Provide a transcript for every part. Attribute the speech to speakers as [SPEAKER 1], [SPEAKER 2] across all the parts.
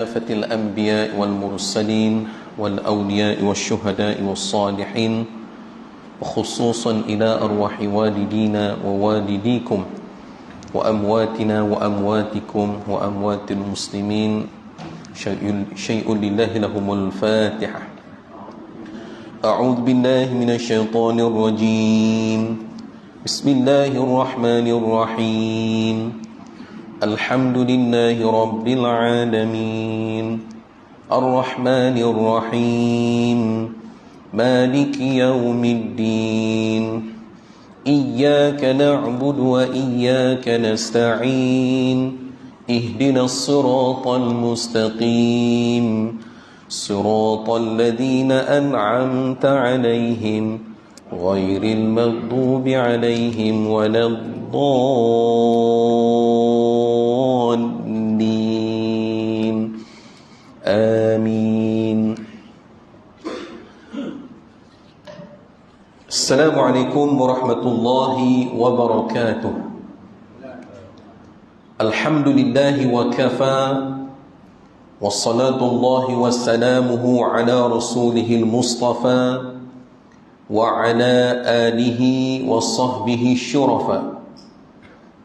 [SPEAKER 1] كافة الأنبياء والمرسلين والأولياء والشهداء والصالحين وخصوصا إلى أرواح والدينا ووالديكم وأمواتنا وأمواتكم وأموات المسلمين شيء لله لهم الفاتحة. أعوذ بالله من الشيطان الرجيم. بسم الله الرحمن الرحيم. الحمد لله رب العالمين الرحمن الرحيم مالك يوم الدين إياك نعبد وإياك نستعين اهدنا الصراط المستقيم صراط الذين أنعمت عليهم غير المغضوب عليهم ولا الضالين آمين. السلام عليكم ورحمة الله وبركاته. الحمد لله وكفى والصلاة الله وسلامه على رسوله المصطفى وعلى آله وصحبه الشرفاء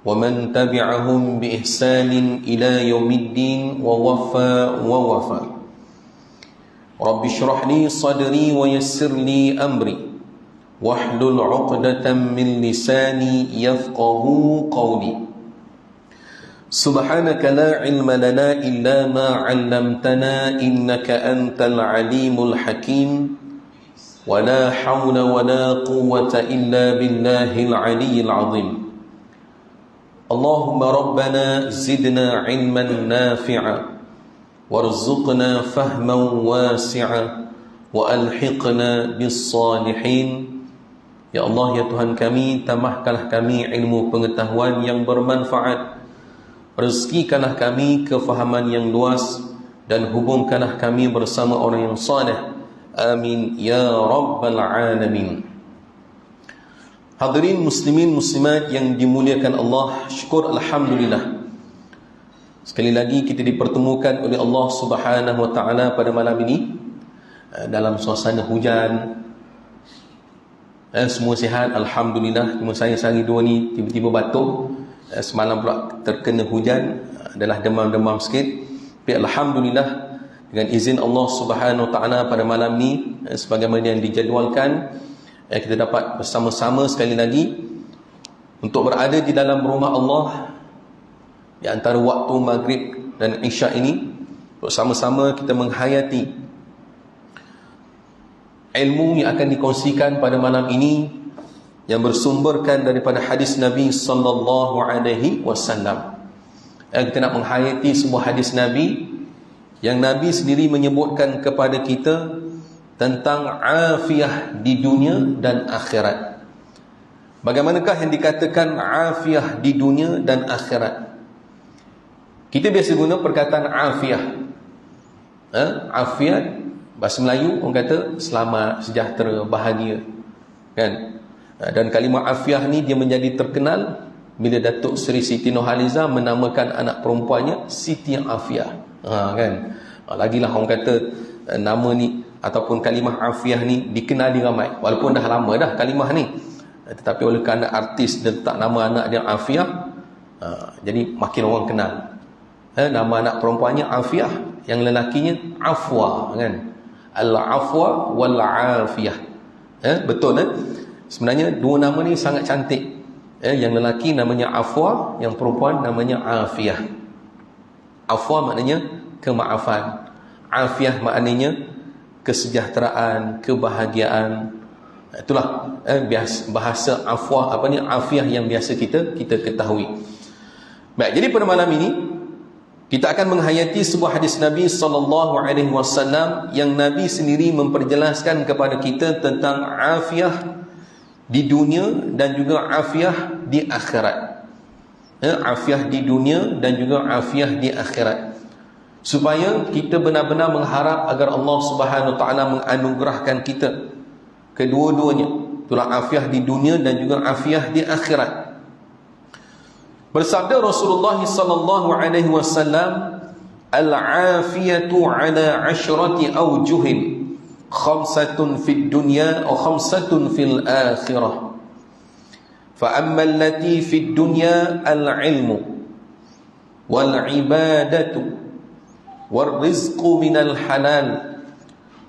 [SPEAKER 1] ومن تبعهم بإحسان إلى يوم الدين ووفى. رب اشرح لي صدري ويسر لي أمري واحلل عقدة من لساني يفقه قولي. سبحانك لا علم لنا إلا ما علمتنا إنك أنت العليم الحكيم ولا حول ولا قوة إلا بالله العلي العظيم. اللهم ربنا زدنا علما نافعا وارزقنا فهما واسعا وألحقنا بالصالحين. Ya Allah, ya Tuhan kami, tambahkanlah kami ilmu pengetahuan yang bermanfaat, rezekikanlah kami kefahaman yang luas, dan hubungkanlah kami bersama orang yang saleh. Amin ya rabbal alamin. Hadirin muslimin muslimat yang dimuliakan Allah, syukur alhamdulillah, sekali lagi kita dipertemukan oleh Allah Subhanahu wa taala pada malam ini dalam suasana hujan. Semua sihat alhamdulillah. Cuma saya sehari dua ni tiba-tiba batuk, semalam pula terkena hujan, adalah demam-demam sikit. Tapi alhamdulillah, dengan izin Allah Subhanahu wa taala pada malam ni sebagaimana yang dijadualkan, kita dapat bersama-sama sekali lagi untuk berada di dalam rumah Allah di antara waktu maghrib dan isyak ini, untuk sama-sama kita menghayati ilmu yang akan dikongsikan pada malam ini yang bersumberkan daripada hadis Nabi sallallahu alaihi wasallam. Kita nak menghayati sebuah hadis Nabi yang Nabi sendiri menyebutkan kepada kita tentang afiah di dunia dan akhirat. Bagaimanakah yang dikatakan afiah di dunia dan akhirat? Kita biasa guna perkataan afiah. Afiat, bahasa Melayu orang kata selamat, sejahtera, bahagia, kan? Dan kalimah afiah ni dia menjadi terkenal bila Datuk Seri Siti Nurhaliza menamakan anak perempuannya Siti Afiah. Kan? Lagilah orang kata nama ni ataupun kalimah afiah ni dikenali ramai, walaupun dah lama dah kalimah ni, tetapi oleh kerana artis dia letak nama anak dia Afiah, jadi makin orang kenal. Nama anak perempuannya Afiah, yang lelakinya Afwa, kan? Al-Afwa wal-Afiyah. Betul, sebenarnya dua nama ni sangat cantik. Yang lelaki namanya Afwa, yang perempuan namanya Afiyah. Afwa maknanya kemaafan, Afiyah maknanya kesejahteraan, kebahagiaan. Itulah bahasa afwa, apa ni, Afiyah yang biasa kita ketahui. Baik, jadi pada malam ini kita akan menghayati sebuah hadis Nabi sallallahu alaihi wasallam yang Nabi sendiri memperjelaskan kepada kita tentang afiyah di dunia dan juga afiyah di akhirat. Afiyah di dunia dan juga afiyah di akhirat, supaya kita benar-benar mengharap agar Allah Subhanahu wa taala menganugerahkan kita kedua-duanya, itulah afiyah di dunia dan juga afiyah di akhirat. Bersabda Rasulullah sallallahu alaihi wasallam, al-afiyatu ala 'ashrati awjuhin, khamsatun fid dunya wa khamsatun fil akhirah. Fa amma allati fid dunya al-'ilmu wal 'ibadatu wal rizqu minal halal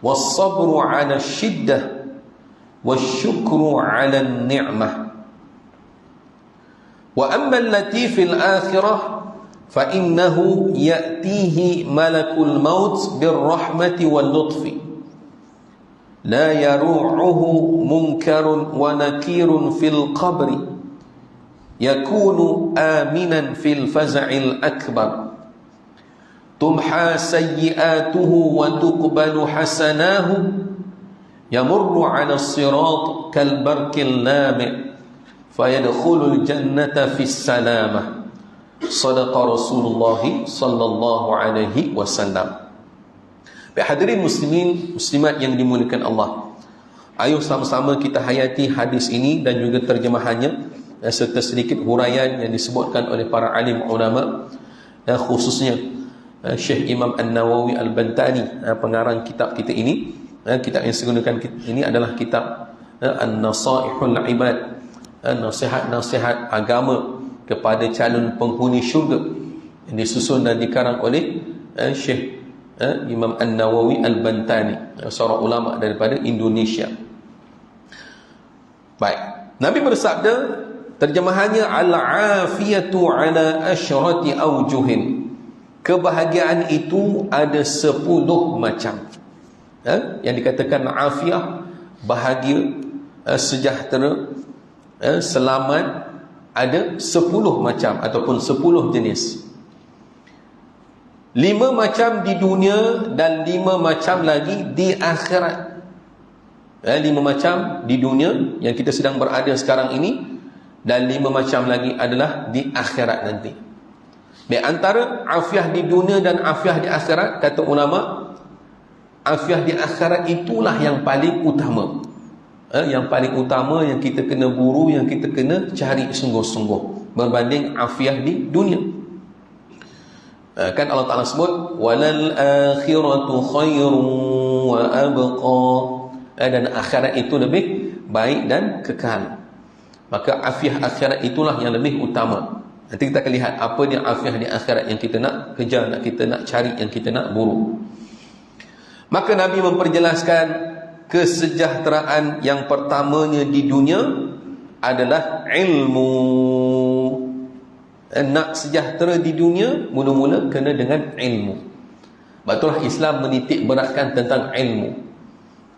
[SPEAKER 1] was sabru 'ala shiddah was syukru 'ala an-ni'mah. Wa amma allati fil akhirah fa innahu ya'tihi malakul maut birrahmati wal lutfi la yaru'uhu munkarun wa nakirun fil qabri yakunu aminan fil faza'il akbar tumha sayyi'atuhu wa tuqbalu hasanahu yamurru 'ala as-sirat kal barqil lami' fayadkhulul jannata fis salamah. Sadaqa Rasulullah sallallahu alaihi wasallam. Baik hadirin muslimin muslimat yang dimuliakan Allah, ayo sama-sama kita hayati hadis ini dan juga terjemahannya serta sedikit huraian yang disebutkan oleh para alim ulama, khususnya Syekh Imam An-Nawawi Al-Bantani, pengarang kitab kita ini. Kitab yang saya gunakan ini adalah kitab An-Nasaihul Ibad, nasihat-nasihat agama kepada calon penghuni syurga, yang disusun dan dikarang oleh Syekh Imam An-Nawawi Al-Bantani, seorang ulama daripada Indonesia. Baik, Nabi bersabda, terjemahannya al-afiyatu ala asyrati awjuhin, kebahagiaan itu ada 10 macam. Yang dikatakan afiyah, bahagia, sejahtera, selamat, ada 10 macam ataupun 10 jenis. 5 macam di dunia dan 5 macam lagi di akhirat. 5 macam di dunia yang kita sedang berada sekarang ini, dan 5 macam lagi adalah di akhirat nanti. Di antara afiah di dunia dan afiah di akhirat, kata ulama, afiah di akhirat itulah yang paling utama. Yang paling utama, yang kita kena buru, yang kita kena cari sungguh-sungguh berbanding afiah di dunia. Kan Allah Ta'ala sebut walal akhiratu khairun wa abqa, dan akhirat itu lebih baik dan kekal. Maka afiah akhirat itulah yang lebih utama. Nanti kita akan lihat apa dia afiah di akhirat yang kita nak kejar, yang kita nak cari, yang kita nak buru. Maka Nabi memperjelaskan kesejahteraan yang pertamanya di dunia adalah ilmu. Nak sejahtera di dunia, mula-mula kena dengan ilmu. Betullah Islam menitik beratkan tentang ilmu.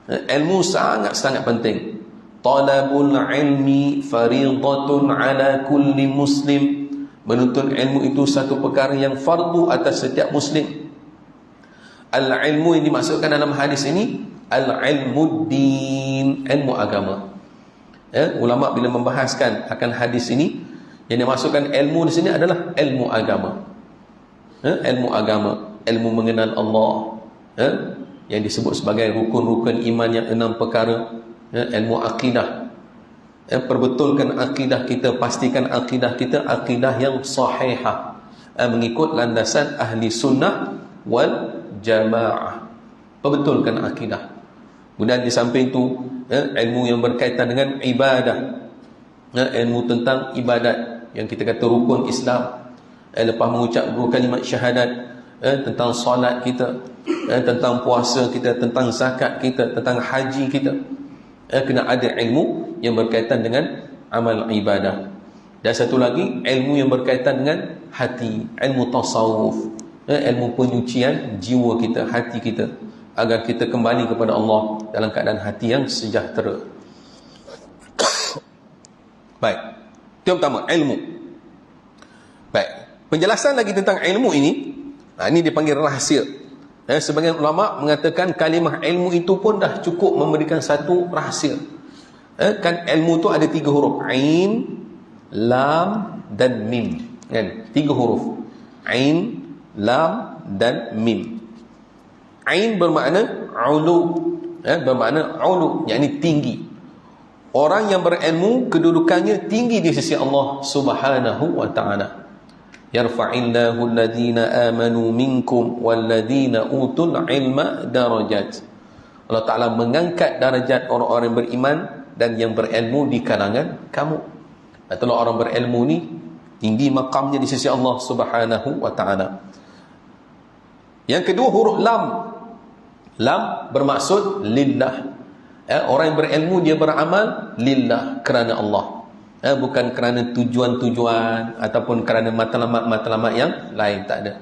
[SPEAKER 1] Ilmu sangat-sangat penting. Talabul ilmi faridatun ala kulli muslim. Menuntut ilmu itu satu perkara yang fardu atas setiap muslim. Al-ilmu yang dimaksudkan dalam hadis ini al-ilmu din, ilmu agama. Ulama bila membahaskan akan hadis ini, yang dimaksudkan ilmu di sini adalah ilmu agama. Ilmu agama, ilmu mengenal Allah, yang disebut sebagai rukun-rukun iman yang 6 perkara. Ilmu akidah, perbetulkan akidah kita, pastikan akidah kita akidah yang sahihah, mengikut landasan ahli sunnah wal jamaah. Perbetulkan akidah. Kemudian di samping itu, ilmu yang berkaitan dengan ibadah, ilmu tentang ibadat yang kita kata rukun Islam. Lepas mengucap 2 kalimat syahadat, tentang solat kita, tentang puasa kita, tentang zakat kita, tentang haji kita, kena ada ilmu yang berkaitan dengan amal ibadah. Dan satu lagi, ilmu yang berkaitan dengan hati, ilmu tasawuf, ilmu penyucian jiwa kita, hati kita, agar kita kembali kepada Allah dalam keadaan hati yang sejahtera. Baik, itu yang pertama, ilmu. Baik, penjelasan lagi tentang ilmu ini, ini dipanggil rahsia. Sebagian ulama mengatakan kalimah ilmu itu pun dah cukup memberikan satu rahsia. Kan ilmu tu ada 3 huruf, ain, lam dan mim, kan? 3 huruf, ain, lam dan mim. Ain bermakna ulu, bermakna ulu, yakni tinggi. Orang yang berilmu kedudukannya tinggi di sisi Allah Subhanahu wa ta'ala. yarfa'illahu alladhina amanu minkum walladhina utul ilma darajat. Allah Ta'ala mengangkat darajat orang-orang beriman dan yang berilmu di kalangan kamu. Itulah orang berilmu ni tinggi makamnya di sisi Allah Subhanahu wa Ta'ala. Yang kedua, huruf lam. Lam bermaksud lillah. Orang yang berilmu dia beramal lillah, kerana Allah. Bukan kerana tujuan-tujuan ataupun kerana matlamat-matlamat yang lain, tak ada.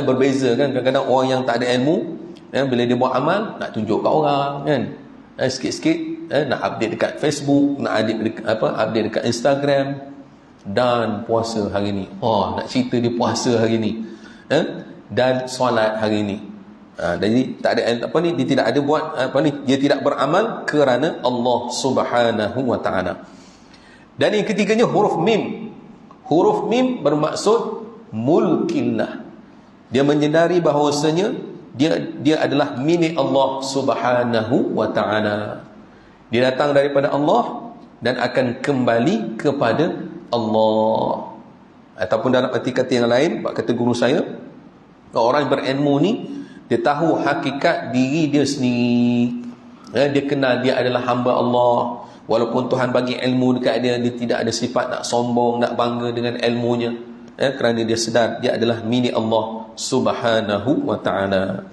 [SPEAKER 1] Berbeza kan, kadang-kadang orang yang tak ada ilmu, bila dia buat amal nak tunjuk kat orang kan, sikit-sikit nak update dekat Facebook, nak update dekat Instagram, dan puasa hari ni, nak cerita dia puasa hari ni, dan solat hari ni. Jadi tak ada dia tidak ada buat dia tidak beramal kerana Allah Subhanahu wa Ta'ala. Dan yang ketiganya huruf mim. Huruf mim bermaksud mulkillah. Dia menyedari bahawasanya dia adalah milik Allah Subhanahu wa Ta'ala. Dia datang daripada Allah dan akan kembali kepada Allah. Ataupun dalam arti kata yang lain, kata guru saya, orang berilmu ni dia tahu hakikat diri dia sendiri. Dia kenal dia adalah hamba Allah. Walaupun Tuhan bagi ilmu dekat dia, dia tidak ada sifat nak sombong, nak bangga dengan ilmunya. Kerana dia sedar dia adalah milik Allah Subhanahu wa Ta'ala.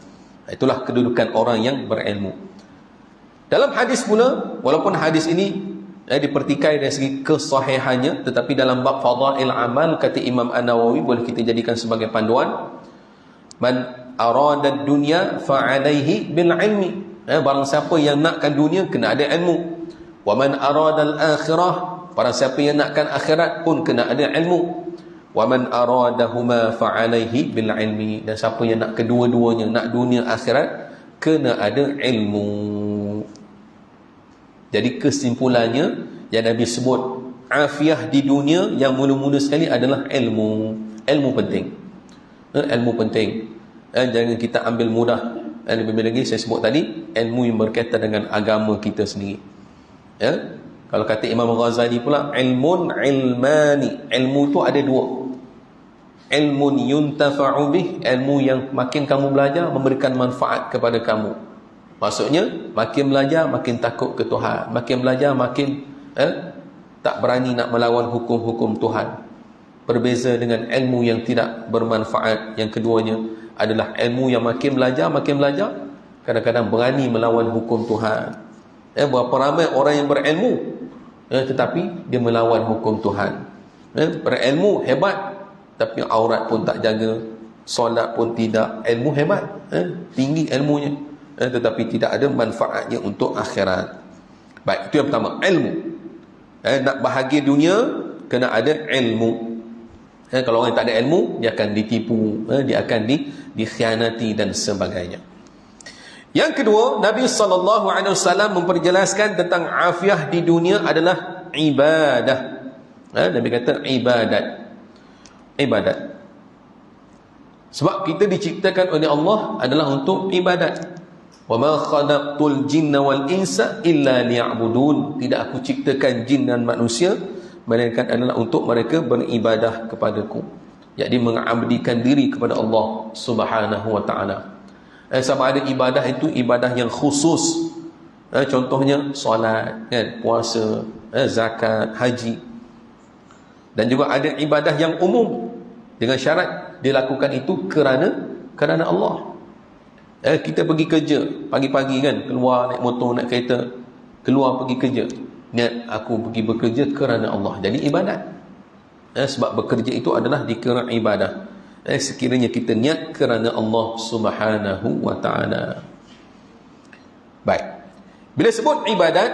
[SPEAKER 1] Itulah kedudukan orang yang berilmu. Dalam hadis pula, walaupun hadis ini dipertikai dari segi kesahihannya, tetapi dalam bab fadail amal, kata Imam An-Nawawi, boleh kita jadikan sebagai panduan. Man arada dunya fa'alaihi bil ilmi. Barang siapa yang nakkan dunia, kena ada ilmu. Wa man arada al-akhirah, barang siapa yang nakkan akhirat pun kena ada ilmu. Wa man aradahuma fa'alaihi bil ilmi. Dan siapa yang nak kedua-duanya, nak dunia akhirat, kena ada ilmu. Jadi kesimpulannya yang Nabi sebut, afiah di dunia yang mula-mula sekali adalah ilmu. Ilmu penting. Ilmu penting. Jangan kita ambil mudah. Lebih lagi saya sebut tadi, ilmu yang berkaitan dengan agama kita sendiri. Kalau kata Imam Ghazali pula, ilmun ilmani. Ilmu tu ada dua. Ilmun yuntafa'u bih, ilmu yang makin kamu belajar memberikan manfaat kepada kamu. Maksudnya makin belajar makin takut ke Tuhan, makin belajar makin tak berani nak melawan hukum-hukum Tuhan. Berbeza dengan ilmu yang tidak bermanfaat. Yang keduanya adalah ilmu yang makin belajar kadang-kadang berani melawan hukum Tuhan. Berapa ramai orang yang berilmu tetapi dia melawan hukum Tuhan. Berilmu hebat tapi aurat pun tak jaga, solat pun tidak. Ilmu hebat, tinggi ilmunya, tetapi tidak ada manfaatnya untuk akhirat. Baik, itu yang pertama, ilmu. Nak bahagia dunia kena ada ilmu. Kalau orang tak ada ilmu, dia akan ditipu, dia akan dikhianati dan sebagainya. Yang kedua, Nabi SAW memperjelaskan tentang afiah di dunia adalah ibadah. Nabi kata ibadat. Sebab kita diciptakan oleh Allah adalah untuk ibadat. Wa ma khalaqtul jinna wal insa illa liya'budun. Tidak aku ciptakan jin dan manusia melainkan adalah untuk mereka beribadah kepadaku. Jadi mengabdikan diri kepada Allah Subhanahu wa Ta'ala. Sama ada ibadah itu ibadah yang khusus. Contohnya solat, puasa, zakat, haji. Dan juga ada ibadah yang umum dengan syarat dilakukan itu kerana Allah. Kita pergi kerja pagi-pagi kan, keluar naik motor, naik kereta, keluar pergi kerja, niat aku pergi bekerja kerana Allah, jadi ibadat. Sebab bekerja itu adalah dikira ibadah. Sekiranya kita niat kerana Allah Subhanahu wa Ta'ala. Baik, bila sebut ibadat,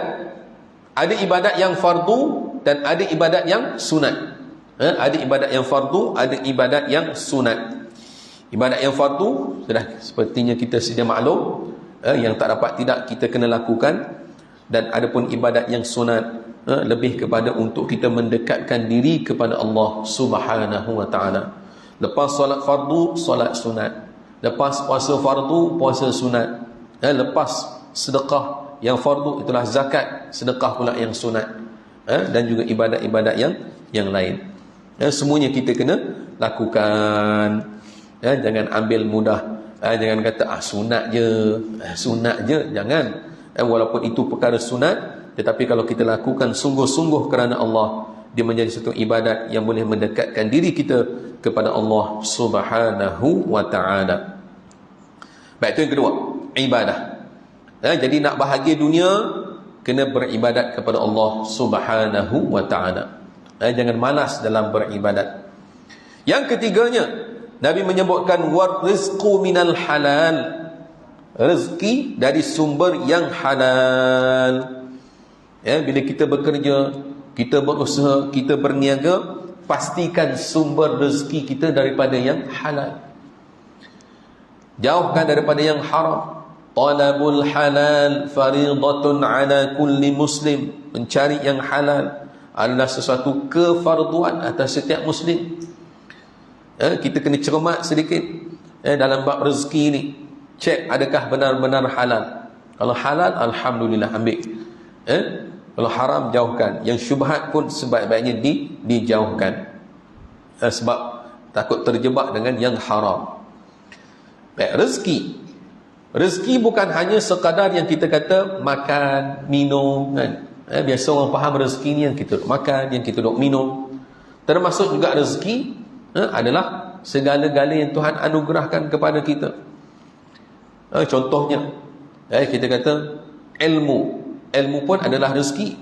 [SPEAKER 1] ada ibadat yang fardu dan ada ibadat yang sunat. Ada ibadat yang fardu, ada ibadat yang sunat. Ibadat yang fardu sudah sepertinya kita sedia maklum, yang tak dapat tidak kita kena lakukan. Dan ada pun ibadat yang sunat, lebih kepada untuk kita mendekatkan diri kepada Allah Subhanahu wa Ta'ala. Lepas solat fardu, solat sunat. Lepas puasa fardu, puasa sunat. Lepas sedekah yang fardu, itulah zakat, sedekah pula yang sunat. Dan juga ibadat-ibadat yang lain. Semuanya kita kena lakukan. Jangan ambil mudah. Jangan kata sunat je, jangan. Walaupun itu perkara sunat, tetapi kalau kita lakukan sungguh-sungguh kerana Allah, dia menjadi satu ibadat yang boleh mendekatkan diri kita kepada Allah Subhanahu wa ta'ala. Baik, itu yang kedua, ibadah. Jadi nak bahagia dunia, kena beribadat kepada Allah Subhanahu wa ta'ala. Jangan malas dalam beribadat. Yang ketiganya, Nabi menyebutkan warizqu minal halal, rezeki dari sumber yang halal. Bila kita bekerja, kita berusaha, kita berniaga, pastikan sumber rezeki kita daripada yang halal. Jauhkan daripada yang haram. Talabul halal faridatun ala kulli muslim. Mencari yang halal adalah sesuatu kefarduan atas setiap muslim. Kita kena cermat sedikit dalam bab rezeki ni. Cek adakah benar-benar halal. Kalau halal, alhamdulillah, ambil. Kalau haram, jauhkan. Yang syubhat pun sebaik-baiknya dijauhkan. Sebab takut terjebak dengan yang haram. Baik, rezeki bukan hanya sekadar yang kita kata makan, minum, kan? Biasa orang faham rezeki ni yang kita duk makan, yang kita duk minum. Termasuk juga rezeki adalah segala-gala yang Tuhan anugerahkan kepada kita. Contohnya, kita kata ilmu pun adalah rezeki.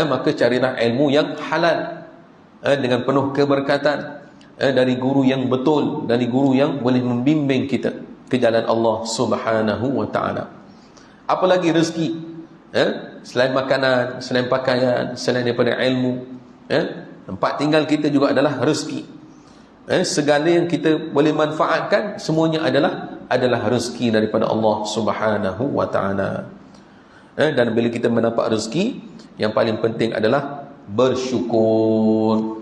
[SPEAKER 1] Maka carilah ilmu yang halal, dengan penuh keberkatan, dari guru yang betul, dari guru yang boleh membimbing kita ke jalan Allah Subhanahu wa ta'ala. Apalagi rezeki, selain makanan, selain pakaian, selain daripada ilmu, tempat tinggal kita juga adalah rezeki. Segala yang kita boleh manfaatkan, semuanya adalah rezeki daripada Allah Subhanahu wa ta'ala. Dan bila kita mendapat rezeki, yang paling penting adalah bersyukur,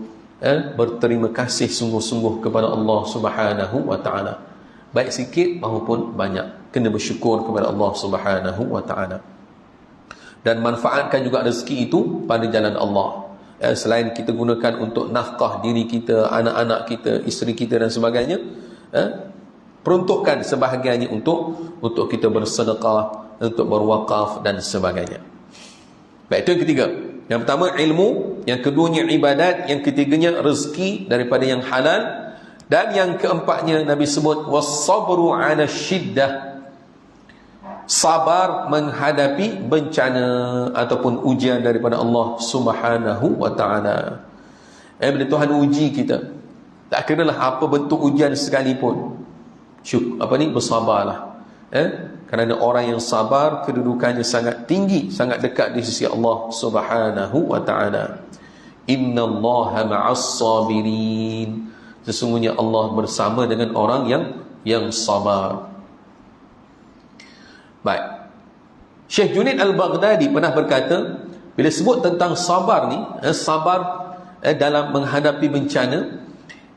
[SPEAKER 1] berterima kasih sungguh-sungguh kepada Allah Subhanahu wa ta'ala. Baik sikit maupun banyak, kena bersyukur kepada Allah Subhanahu wa ta'ala. Dan manfaatkan juga rezeki itu pada jalan Allah. Selain kita gunakan untuk nafkah diri kita, anak-anak kita, isteri kita dan sebagainya, peruntukkan sebahagiannya untuk kita bersedekah, untuk berwakaf dan sebagainya. Baik, itu yang ketiga. Yang pertama ilmu, yang keduanya ibadat, yang ketiganya rezeki daripada yang halal, dan yang keempatnya Nabi sebut was-sabru 'ala syiddah, sabar menghadapi bencana ataupun ujian daripada Allah Subhanahu wa ta'ala. Bila Tuhan uji kita, tak kenalah apa bentuk ujian sekalipun, bersabarlah. Kerana orang yang sabar, kedudukannya sangat tinggi, sangat dekat di sisi Allah Subhanahu wa ta'ala. Innallaha ma'as sabirin, sesungguhnya Allah bersama dengan orang yang sabar. Baik, Syekh Junaid Al-Baghdadi pernah berkata, bila sebut tentang sabar ni, sabar dalam menghadapi bencana,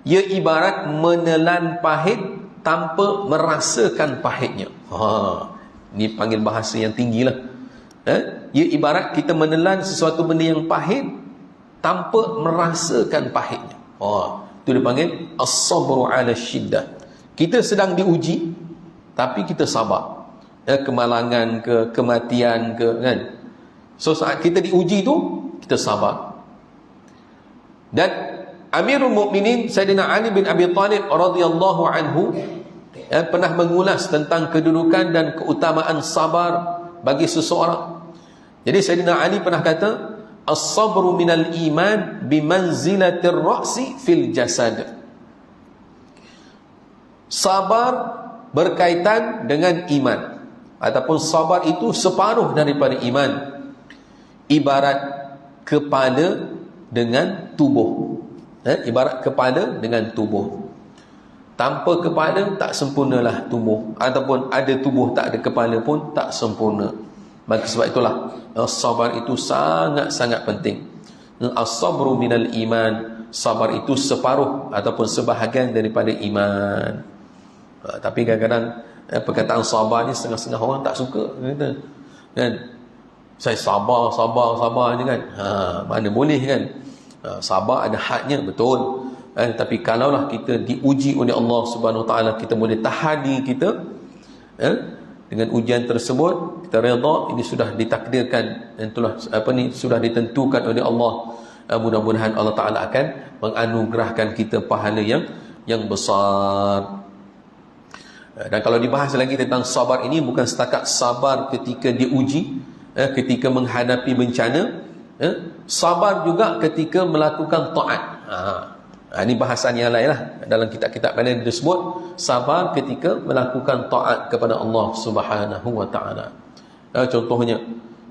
[SPEAKER 1] ia ibarat menelan pahit tanpa merasakan pahitnya. Ni panggil bahasa yang tinggilah. Ia ibarat kita menelan sesuatu benda yang pahit tanpa merasakan pahitnya. Itu dipanggil as-sabru 'ala syiddah. Kita sedang diuji, tapi kita sabar. Kemalangan ke, kematian ke, kan? So saat kita diuji tu, kita sabar. Dan Amirul Mukminin Sayyidina Ali bin Abi Talib radhiyallahu anhu pernah mengulas tentang kedudukan dan keutamaan sabar bagi seseorang. Jadi Sayyidina Ali pernah kata, as-sabru minal iman bimanzilatir ra'si fil jasad. Sabar berkaitan dengan iman, ataupun sabar itu separuh daripada iman, ibarat kepala dengan tubuh. Ibarat kepala dengan tubuh. Tanpa kepala tak sempurnalah tubuh, ataupun ada tubuh tak ada kepala pun tak sempurna. Maka sebab itulah sabar itu sangat-sangat penting. As-sabru minal iman, sabar itu separuh ataupun sebahagian daripada iman. Tapi kadang-kadang perkataan sabar ni setengah-setengah orang tak suka, kata, kan? Saya sabar je kan. Mana boleh kan? Sabar ada hadnya, betul. Tapi kalaulah kita diuji oleh Allah Subhanahu Wa Taala, kita boleh tahan diri kita dengan ujian tersebut, kita redha, ini sudah ditakdirkan dan itulah sudah ditentukan oleh Allah. Mudah-mudahan Allah Taala akan menganugerahkan kita pahala yang besar. Dan kalau dibahas lagi tentang sabar ini, bukan setakat sabar ketika diuji, ketika menghadapi bencana, sabar juga ketika melakukan taat. Ini bahasan yang lain lah. Dalam kitab-kitab lain disebut sabar ketika melakukan taat kepada Allah Subhanahu Wa Taala. Contohnya,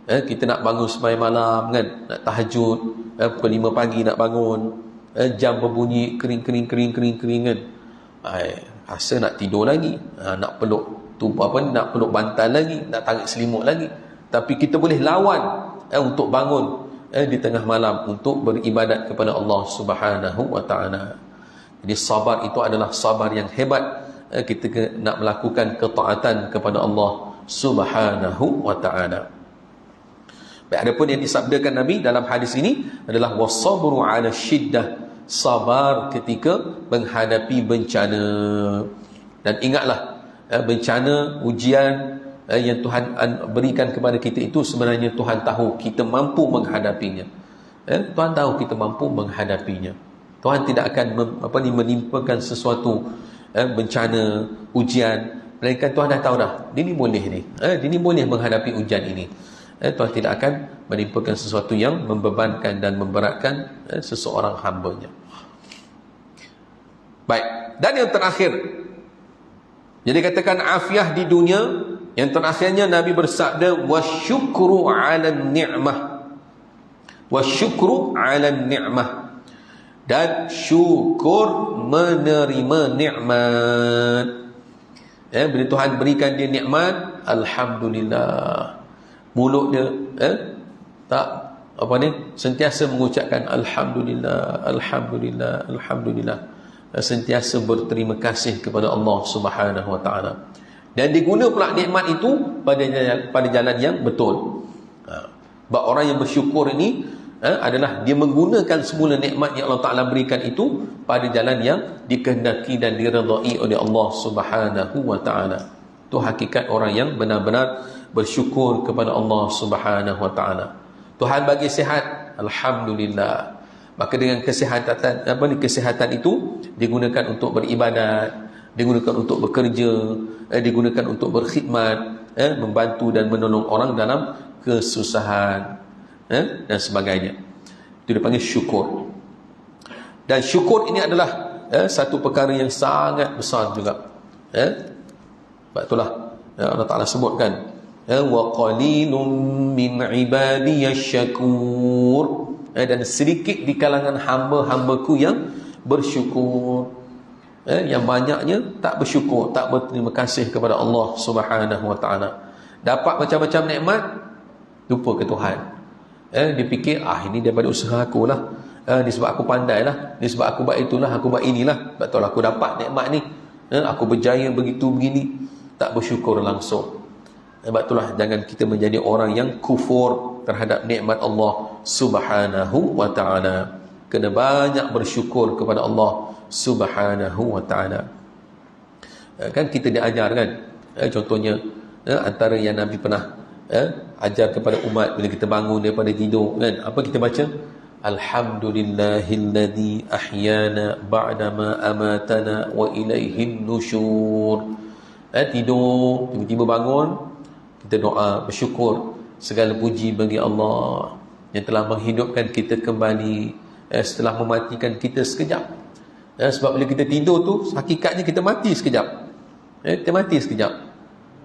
[SPEAKER 1] kita nak bangun sembahyang malam kan, nak tahajud, pukul 5 pagi nak bangun, jam berbunyi kering kan, rasa nak tidur lagi, nak peluk nak peluk bantal lagi, nak tarik selimut lagi. Tapi kita boleh lawan untuk bangun di tengah malam untuk beribadat kepada Allah Subhanahu Wa Taala. Jadi sabar itu adalah sabar yang hebat kita nak melakukan ketaatan kepada Allah Subhanahu Wa Taala. Baik, adapun yang disabdakan Nabi dalam hadis ini adalah wasabru ala syiddah, sabar ketika menghadapi bencana. Dan ingatlah, bencana, ujian yang Tuhan berikan kepada kita itu sebenarnya Tuhan tahu kita mampu menghadapinya. Tuhan tahu kita mampu menghadapinya. Tuhan tidak akan menimpakan sesuatu bencana, ujian, melainkan Tuhan dah tahu dah, dia ni boleh menghadapi ujian ini. Tuhan tidak akan menimpakan sesuatu yang membebankan dan memberatkan seseorang hamba-Nya. Baik, dan yang terakhir, jadi katakan afiah di dunia. Yang terakhirnya Nabi bersabda wasyukru 'alan ni'mah, wasyukru 'alan ni'mah, dan syukur menerima nikmat. Bila Tuhan berikan dia nikmat, alhamdulillah. Mulut dia sentiasa mengucapkan alhamdulillah, alhamdulillah, alhamdulillah, sentiasa berterima kasih kepada Allah Subhanahu Wa Taala. Dan diguna pula nikmat itu pada jalan yang betul. Sebab orang yang bersyukur ini adalah dia menggunakan semula nikmat yang Allah Taala berikan itu pada jalan yang dikehendaki dan diredai oleh Allah Subhanahu Wa Taala. Itu hakikat orang yang benar-benar bersyukur kepada Allah Subhanahu Wa Taala. Tuhan bagi sihat, alhamdulillah. Maka dengan kesihatan itu digunakan untuk beribadat, digunakan untuk bekerja, digunakan untuk berkhidmat, membantu dan menolong orang dalam kesusahan, dan sebagainya. Itu dipanggil syukur. Dan syukur ini adalah satu perkara yang sangat besar juga. Sebab itulah Allah Ta'ala sebutkan, wa qalilun min ibadiyash syakur, dan sedikit di kalangan hamba-hambaku yang bersyukur. Yang banyaknya tak bersyukur, tak berterima kasih kepada Allah Subhanahu Wa Taala. Dapat macam-macam nikmat, lupa ke Tuhan. Dia fikir, ini daripada usaha aku lah, ni sebab aku pandai lah, ni sebab aku buat itulah, aku buat inilah, betul aku dapat nikmat ni, aku berjaya begitu begini. Tak bersyukur langsung. Sebab itulah jangan kita menjadi orang yang kufur terhadap nikmat Allah Subhanahu Wa Taala. Kena banyak bersyukur kepada Allah Subhanahu Wa Taala. Kan kita diajar kan, contohnya antara yang Nabi pernah ajar kepada umat bila kita bangun daripada tidur kan, apa kita baca? Alhamdulillahilladzi ahyana ba'dama amatana wa ilaihin nusyur. Tidur, tiba-tiba bangun, kita doa bersyukur, segala puji bagi Allah yang telah menghidupkan kita kembali setelah mematikan kita sekejap. Sebab bila kita tidur tu hakikatnya kita mati sekejap. Kita mati sekejap.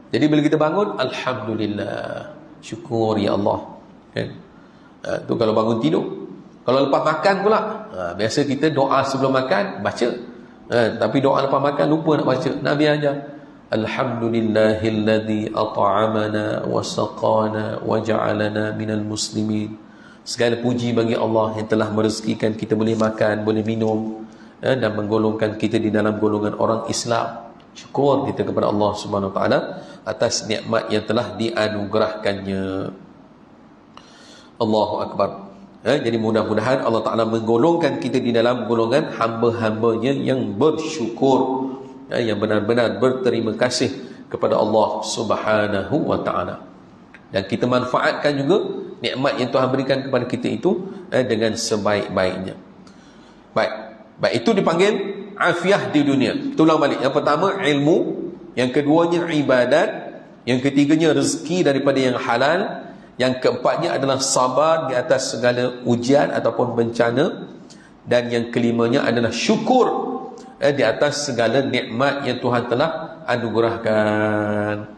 [SPEAKER 1] Jadi bila kita bangun, alhamdulillah, syukur ya Allah. Tu kalau bangun tidur. Kalau lepas makan pula, biasa kita doa sebelum makan baca, tapi doa lepas makan lupa nak baca. Nabi ajar, alhamdulillahilladzi at'amana wa saqana wa ja'alana minal muslimin. Segala puji bagi Allah yang telah merezekikan kita boleh makan, boleh minum, dan menggolongkan kita di dalam golongan orang Islam. Syukur kita kepada Allah Subhanahu Wa Taala atas nikmat yang telah dianugerahkannya. Allahu Akbar. Jadi mudah-mudahan Allah Ta'ala menggolongkan kita di dalam golongan hamba-hambanya yang bersyukur, yang benar-benar berterima kasih kepada Allah Subhanahu wa Ta'ala. Dan kita manfaatkan juga nikmat yang Tuhan berikan kepada kita itu dengan sebaik-baiknya. Baik, itu dipanggil afiah di dunia. Kita ulang balik. Yang pertama ilmu, yang keduanya ibadat, yang ketiganya rezeki daripada yang halal, yang keempatnya adalah sabar di atas segala ujian ataupun bencana, dan yang kelimanya adalah syukur di atas segala nikmat yang Tuhan telah anugerahkan.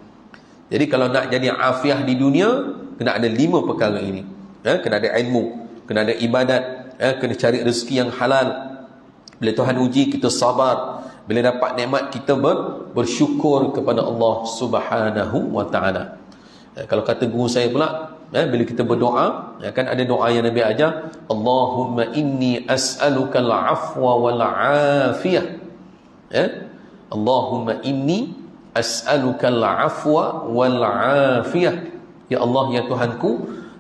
[SPEAKER 1] Jadi kalau nak jadi afiah di dunia, kena ada 5 perkara ini. Kena ada ilmu, kena ada ibadat, kena cari rezeki yang halal. Bila Tuhan uji, kita sabar. Bila dapat nikmat, kita bersyukur kepada Allah Subhanahu wa Ta'ala. Kalau kata guru saya pula, bila kita berdoa, kan ada doa yang Nabi ajar, Allahumma inni as'aluka al-afwa wal-afiyah. Allahumma inni as'aluka al-afwa wal-afiyah. Ya Allah, ya Tuhanku,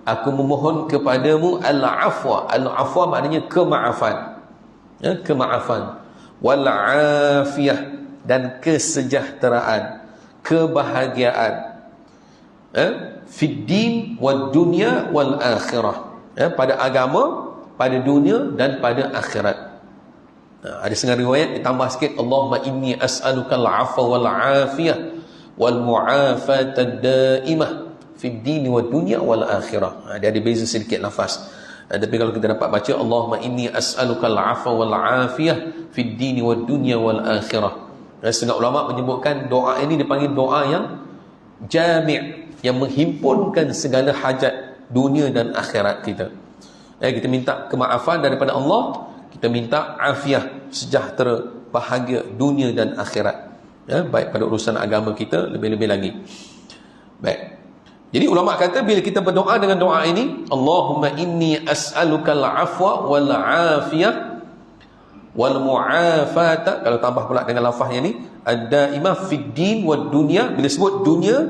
[SPEAKER 1] aku memohon kepadamu al-afwa. Al-afwa maknanya kemaafan. Kemaafan. Wal-afiyah, dan kesejahteraan, kebahagiaan. Fid din wad dunya wal akhirah. Pada agama, pada dunia dan pada akhirat. Ada setengah riwayat ditambah sikit, Allahumma inni as'aluka al-'afwa wal 'afiyah wal mu'afata ad-daimah fid din wad dunya wal akhirah. Dia ada beza sedikit lafaz. Tapi kalau kita dapat baca Allahumma inni as'aluka al-'afwa wal 'afiyah fid din wad dunya wal akhirah. Setengah ulama menyebutkan doa ini dipanggil doa yang jami', yang menghimpunkan segala hajat dunia dan akhirat kita. Kita minta kemaafan daripada Allah, kita minta afiah, sejahtera, bahagia dunia dan akhirat. Baik pada urusan agama kita, lebih-lebih lagi. Baik. Jadi ulama kata bila kita berdoa dengan doa ini, Allahumma inni as'alukal afwa wal afiyah wal mu'afata, kalau tambah pula dengan lafaznya ni, ad-daimah fid din wad dunya. Bila sebut dunia,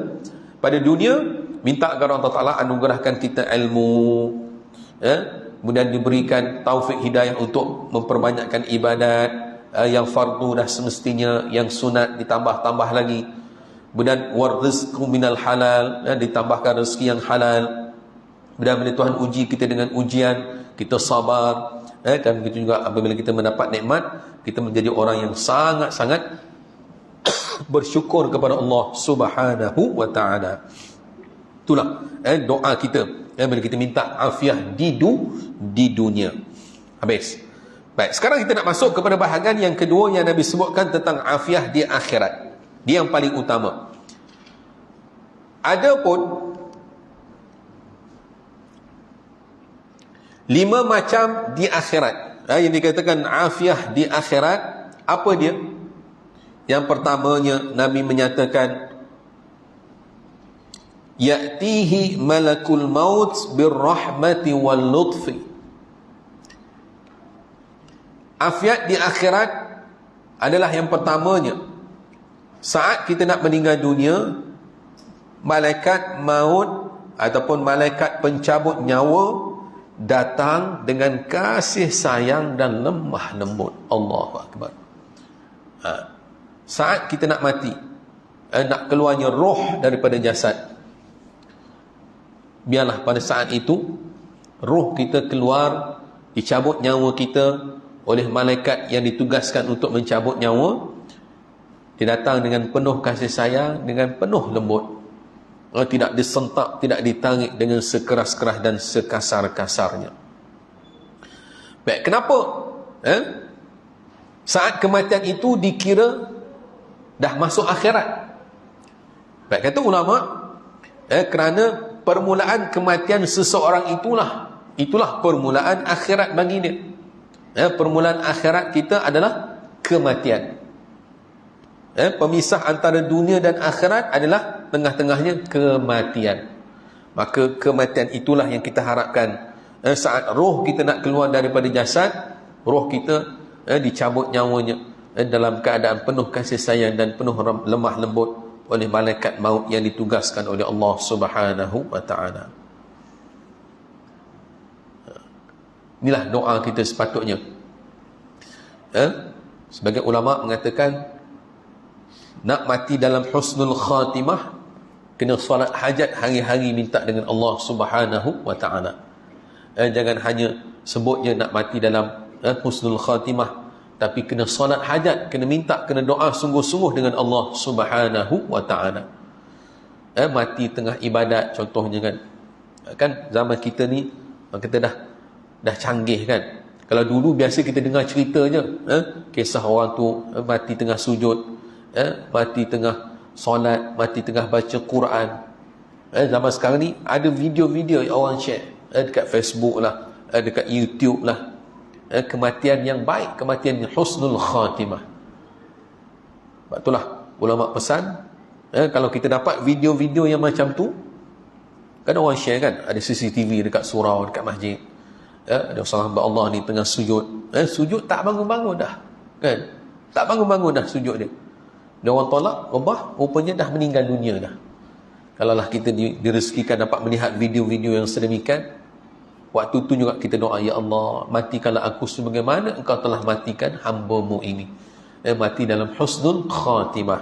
[SPEAKER 1] pada dunia, minta agar Allah Ta'ala anugerahkan kita ilmu, kemudian diberikan taufik hidayah untuk memperbanyakkan ibadat, yang fardu dah semestinya, yang sunat ditambah-tambah lagi. Kemudian warzqu minal halal, ditambahkan rezeki yang halal. Kemudian bila Tuhan uji kita dengan ujian, kita sabar. Dan begitu juga apabila kita mendapat nikmat, kita menjadi orang yang sangat-sangat bersyukur kepada Allah Subhanahu wa Ta'ala. Itulah doa kita bila kita minta afiah di dunia. Habis. Baik, sekarang kita nak masuk kepada bahagian yang kedua yang Nabi sebutkan tentang afiah di akhirat. Dia yang paling utama. Adapun 5 macam di akhirat, yang dikatakan afiah di akhirat, apa dia? Yang pertamanya Nabi menyatakan, ya'tihi malakul maut birrahmati wal lutfi. Afiat di akhirat adalah yang pertamanya, saat kita nak meninggal dunia, malaikat maut ataupun malaikat pencabut nyawa datang dengan kasih sayang dan lemah lembut. Allahu Akbar. Saat kita nak mati, nak keluarnya roh daripada jasad, biarlah pada saat itu roh kita keluar, dicabut nyawa kita oleh malaikat yang ditugaskan untuk mencabut nyawa. Dia datang dengan penuh kasih sayang, dengan penuh lembut, tidak disentak, tidak ditarik dengan sekeras-keras dan sekasar-kasarnya. Baik, kenapa saat kematian itu dikira dah masuk akhirat? Baik, kata ulama, kerana permulaan kematian seseorang itulah permulaan akhirat bagi dia. Permulaan akhirat kita adalah kematian. Pemisah antara dunia dan akhirat adalah tengah-tengahnya kematian. Maka kematian itulah yang kita harapkan. Saat roh kita nak keluar daripada jasad, roh kita dicabut nyawanya dalam keadaan penuh kasih sayang dan penuh lemah lembut oleh malaikat maut yang ditugaskan oleh Allah Subhanahu wa Ta'ala. Inilah doa kita sepatutnya. Sebagai ulama mengatakan, nak mati dalam husnul khatimah, kena solat hajat hari-hari minta dengan Allah Subhanahu wa ta'ala. Jangan hanya sebut je nak mati dalam husnul khatimah, tapi kena solat hajat, kena minta, kena doa sungguh-sungguh dengan Allah Subhanahu wa ta'ala. Mati tengah ibadat contohnya kan zaman kita ni kita dah canggih kan. Kalau dulu biasa kita dengar cerita je, kisah orang tu mati tengah sujud, mati tengah solat, mati tengah baca Quran. Zaman sekarang ni ada video-video yang orang share dekat Facebook lah, dekat YouTube lah, kematian yang baik, kematian yang husnul khatimah. Sebab itulah ulama pesan, kalau kita dapat video-video yang macam tu, kan orang share kan, ada CCTV dekat surau, dekat masjid, ada seorang hamba Allah ni tengah sujud, sujud tak bangun-bangun dah kan, tak bangun-bangun dah sujud dia orang tolak Allah, rupanya dah meninggal dunia dah. Kalaulah kita direzekikan dapat melihat video-video yang sedemikian, waktu tu juga kita doa, ya Allah, matikanlah aku sebagaimana engkau telah matikan hamba-Mu ini. Mati dalam husnul khatimah,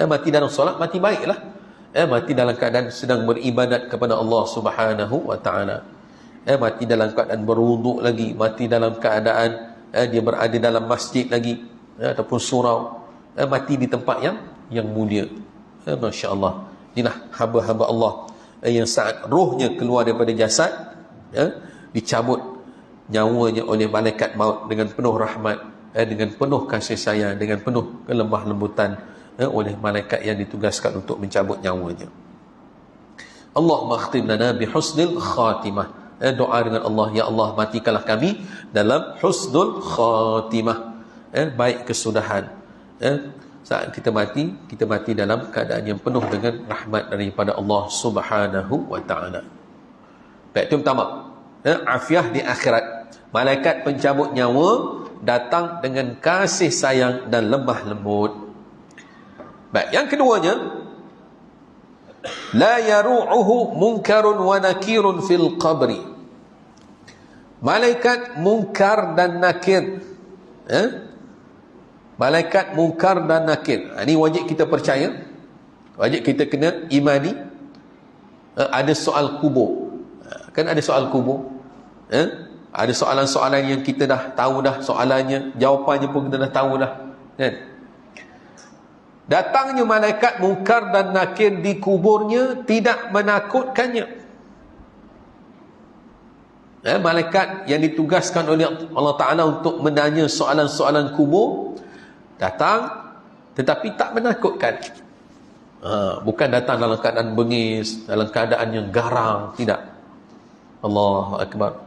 [SPEAKER 1] mati dalam solat, mati baiklah, mati dalam keadaan sedang beribadat kepada Allah Subhanahu wa ta'ala, mati dalam keadaan berwuduk lagi, mati dalam keadaan dia berada dalam masjid lagi, ataupun surau, mati di tempat yang mulia. Masya Allah. Inilah hamba-hamba Allah yang saat rohnya keluar daripada jasad, dicabut nyawanya oleh malaikat maut dengan penuh rahmat, dengan penuh kasih sayang, dengan penuh kelemah lembutan, oleh malaikat yang ditugaskan untuk mencabut nyawanya. Allahumma khtim lana bihusnil khatimah. Doa dengan Allah, ya Allah, matikanlah kami dalam husnul khatimah, baik kesudahan. Saat kita mati dalam keadaan yang penuh dengan rahmat daripada Allah Subhanahu wa ta'ala. Baik, itu pertama, afiah di akhirat. Malaikat pencabut nyawa datang dengan kasih sayang dan lemah lembut. Baik, yang keduanya, la yaru'uhu munkarun wa nakirun fil qabri. Malaikat munkar dan nakir, malaikat munkar dan nakir, ini wajib kita percaya, wajib kita kena imani. Ada soal kubur, kan ada soal kubur, ada soalan-soalan yang kita dah tahu dah soalannya, jawapannya pun kita dah tahu dah kan. Datangnya malaikat munkar dan nakir di kuburnya tidak menakutkannya. Malaikat yang ditugaskan oleh Allah Ta'ala untuk menanya soalan-soalan kubur datang, tetapi tak menakutkan. Bukan datang dalam keadaan bengis, dalam keadaan yang garang, tidak. Allahu Akbar.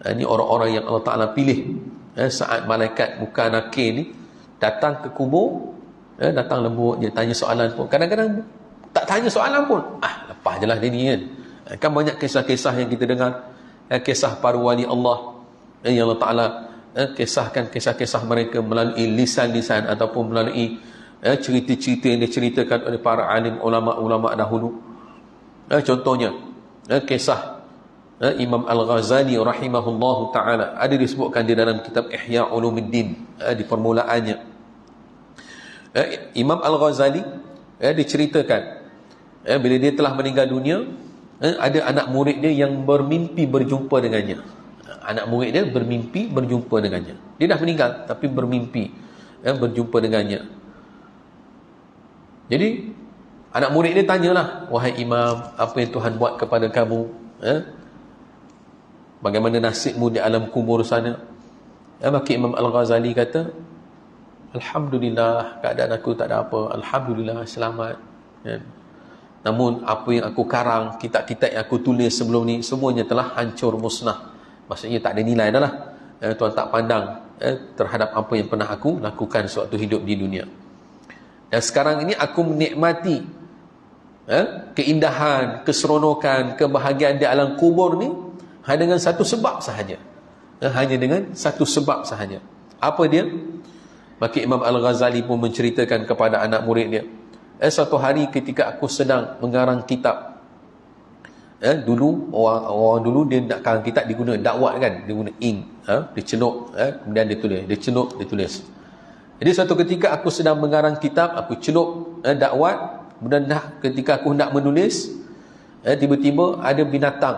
[SPEAKER 1] Ini orang-orang yang Allah Ta'ala pilih. Saat malaikat muka nakir ni datang ke kubur, datang lembut, dia tanya soalan pun, kadang-kadang tak tanya soalan pun, lepas je lah dia ni kan. Kan banyak kisah-kisah yang kita dengar, kisah para wali Allah yang Allah Ta'ala kisahkan kisah-kisah mereka melalui lisan-lisan ataupun melalui cerita-cerita yang diceritakan oleh para alim ulama-ulama dahulu. Contohnya kisah Imam Al-Ghazali rahimahullahu ta'ala, ada disebutkan di dalam kitab Ihya Ulumuddin, di permulaannya. Imam Al-Ghazali diceritakan, bila dia telah meninggal dunia, ada anak murid dia yang bermimpi berjumpa dengannya. Anak murid dia bermimpi berjumpa dengannya. Dia dah meninggal tapi bermimpi berjumpa dengannya. Jadi anak murid dia tanyalah, wahai imam, apa yang Tuhan buat kepada kamu? Bagaimana nasibmu di alam kubur sana? Maka Imam Al-Ghazali kata, alhamdulillah, keadaan aku tak ada apa, alhamdulillah, selamat. Namun apa yang aku karang, kitab-kitab yang aku tulis sebelum ni, semuanya telah hancur musnah. Maksudnya tak ada nilai dah lah. Tuhan tak pandang terhadap apa yang pernah aku lakukan sewaktu hidup di dunia. Dan sekarang ini aku menikmati keindahan, keseronokan, kebahagiaan di alam kubur ni hanya dengan satu sebab sahaja. Hanya dengan satu sebab sahaja. Apa dia? Maka Imam Al-Ghazali pun menceritakan kepada anak murid dia, suatu hari ketika aku sedang mengarang kitab, Dulu orang dulu dia nak karang kitab, dia guna dakwat kan, dia guna ink, dia celuk, kemudian dia tulis, dia celuk, dia tulis. Jadi suatu ketika aku sedang mengarang kitab, aku celuk dakwat, kemudian ketika aku hendak menulis, tiba-tiba ada binatang,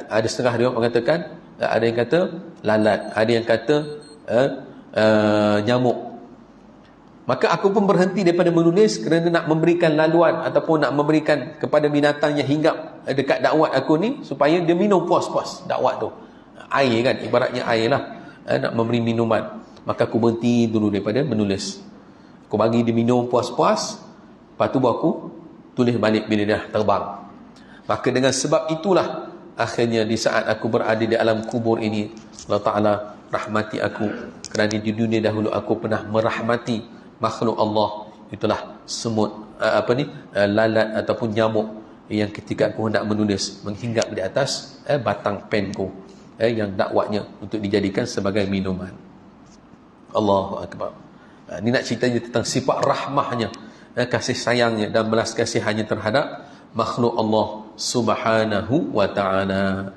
[SPEAKER 1] ada setengah dia orang katakan, ada yang kata lalat, ada yang kata nyamuk. Maka aku pun berhenti daripada menulis kerana nak memberikan laluan ataupun nak memberikan kepada binatang yang hinggap dekat dakwat aku ni, supaya dia minum puas-puas dakwat tu. Air kan, ibaratnya air lah, nak memberi minuman. Maka aku berhenti dulu daripada menulis. Aku bagi dia minum puas-puas, lepas tu aku tulis balik bila dia terbang. Maka dengan sebab itulah, akhirnya di saat aku berada di alam kubur ini, Allah Ta'ala rahmati aku, kerana di dunia dahulu aku pernah merahmati makhluk Allah, itulah semut, lalat ataupun nyamuk yang ketika aku hendak menulis menghinggap di atas batang penku yang dakwatnya untuk dijadikan sebagai minuman. Allahu Akbar. Ini nak cerita tentang sifat rahmahnya, kasih sayangnya dan belas kasihannya terhadap makhluk Allah Subhanahu wa ta'ala.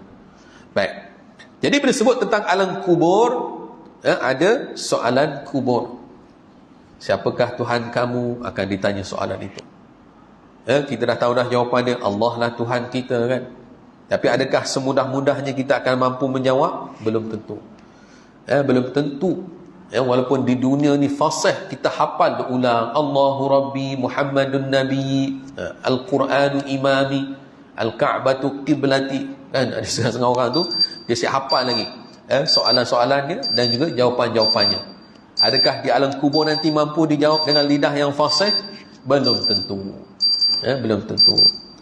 [SPEAKER 1] Baik. Jadi bila sebut tentang alam kubur, ada soalan kubur. Siapakah Tuhan kamu? Akan ditanya soalan itu. Kita dah tahu dah jawapan dia, Allah lah Tuhan kita kan. Tapi adakah semudah-mudahnya kita akan mampu menjawab? Belum tentu. Belum tentu. Walaupun di dunia ni fasih, kita hafal berulang, Allahu Rabbi, Muhammadun Nabi, Al-Quranu Imami, Al-Ka'batu Qiblati. Kan ada setengah orang tu dia siap hafal lagi soalan-soalannya dan juga jawapan-jawapannya. Adakah di alam kubur nanti mampu dijawab dengan lidah yang fasih? Belum tentu. Belum tentu.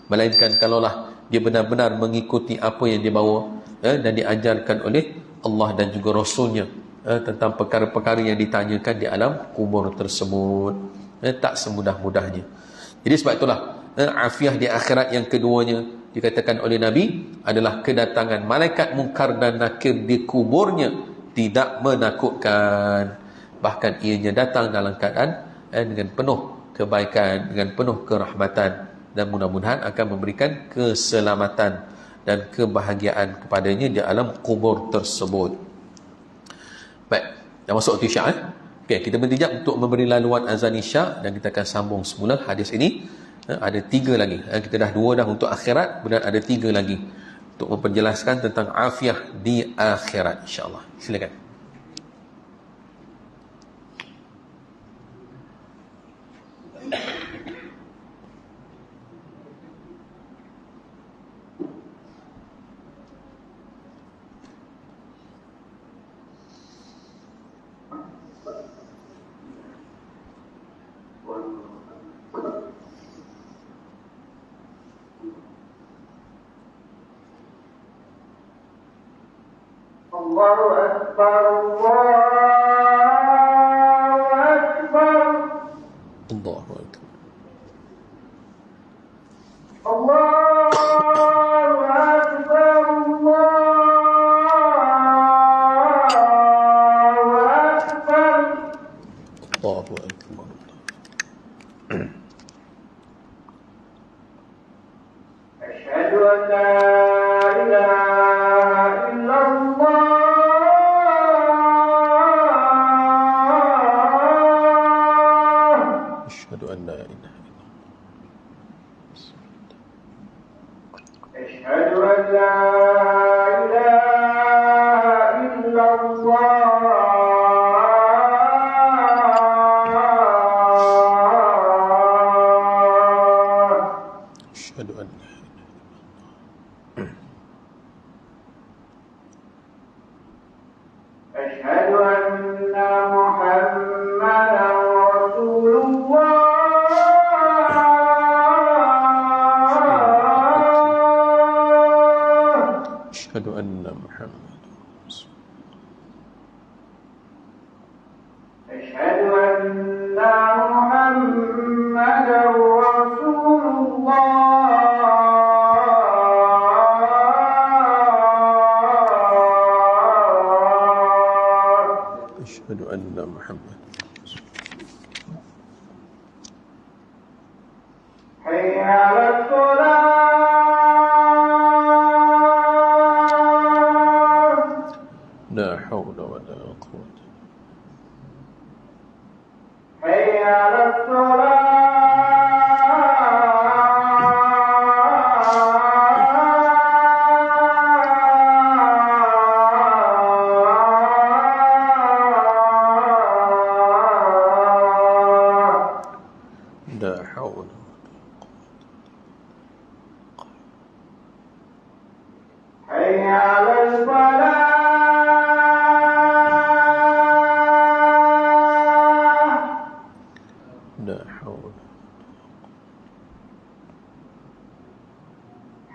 [SPEAKER 1] Melainkan kalaulah dia benar-benar mengikuti apa yang dia bawa dan diajarkan oleh Allah dan juga Rasulnya tentang perkara-perkara yang ditanyakan di alam kubur tersebut. Tak semudah-mudahnya. Jadi sebab itulah afiah di akhirat yang keduanya dikatakan oleh Nabi adalah kedatangan malaikat munkar dan nakir di kuburnya tidak menakutkan. Bahkan ianya datang dalam keadaan dengan penuh kebaikan, dengan penuh kerahmatan, dan mudah-mudahan akan memberikan keselamatan dan kebahagiaan kepadanya di alam kubur tersebut. Baik, dah masuk waktu isyak. Okay, kita berhenti sekejap untuk memberi laluan azan isyak dan kita akan sambung semula hadis ini. Ada 3 lagi. Kita dah 2 dah untuk akhirat, kemudian ada 3 lagi untuk memperjelaskan tentang afiah di akhirat, insya-Allah. Silakan.
[SPEAKER 2] Allahu Akbar, Allahu Akbar,
[SPEAKER 1] Allahu Akbar.
[SPEAKER 2] Allahu Akbar,
[SPEAKER 1] Allahu Akbar.
[SPEAKER 2] Asyhadu an la ilaha illallah.
[SPEAKER 1] Asyhadu an la ilaha
[SPEAKER 2] Asyhadu an la ilaha illallah.
[SPEAKER 1] Asyhadu an la
[SPEAKER 2] أشهد أن محمدا رسول الله.
[SPEAKER 1] Asyhadu anna Muhammad
[SPEAKER 2] أشهد أن محمدا رسول الله.
[SPEAKER 1] Asyhadu anna Muhammad
[SPEAKER 2] حي على الصلاة.